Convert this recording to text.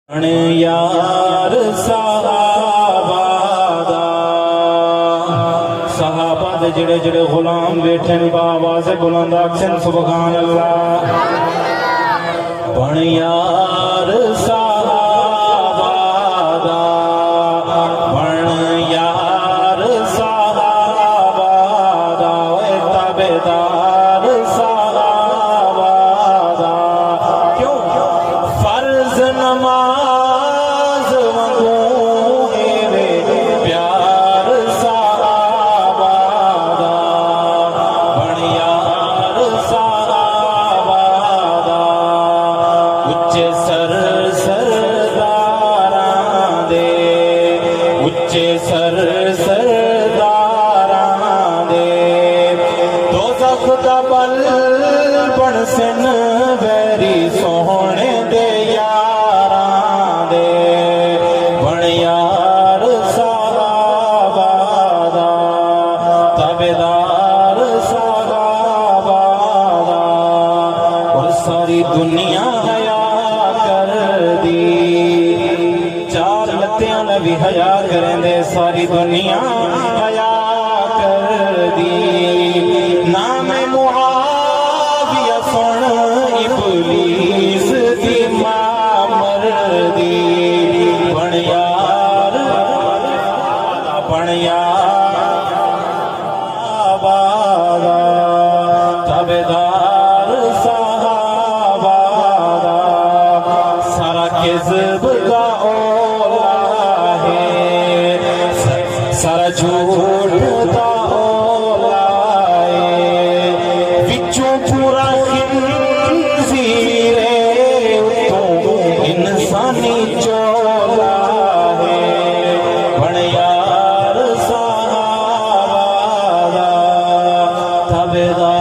यार सहाबा दे जिहड़े जिहड़े गुलाम बैठे ने आवाज़ बुलंद आखन सुभान अल्लाह। बन यार सहाबा दा, बन यार सहाबा दा, ओए ताबेदार सहाबा दा। क्यों फर्ज नमाज वांगू एवे प्यार सहाबा दा। बन यार सहाबा दा, उच्चे सरदारां दे, उच्चे सरदारां दे। दोज़ख दा बल बन सन वैरी सोहणे दे यारां दे। बन यार सहाबा दा, ताबेदार सहाबा दा। और सारी दुनिया हया कर दी, चार लत्तियां दा भी हया करेंदे, सारी दुनिया हया कर दी। नाम मुआविया सुन इबलीस दी मामर दी। बन यार, बन यार बादा, ताबेदार सहाबा दा। सारा किज़्ब दा ओला है, सारा झूठ दा ओला है। विचों पूरा खिंज़ीरे, उत्तों इंसानी चोला है। बन यार सहाबा दा, ताबेदार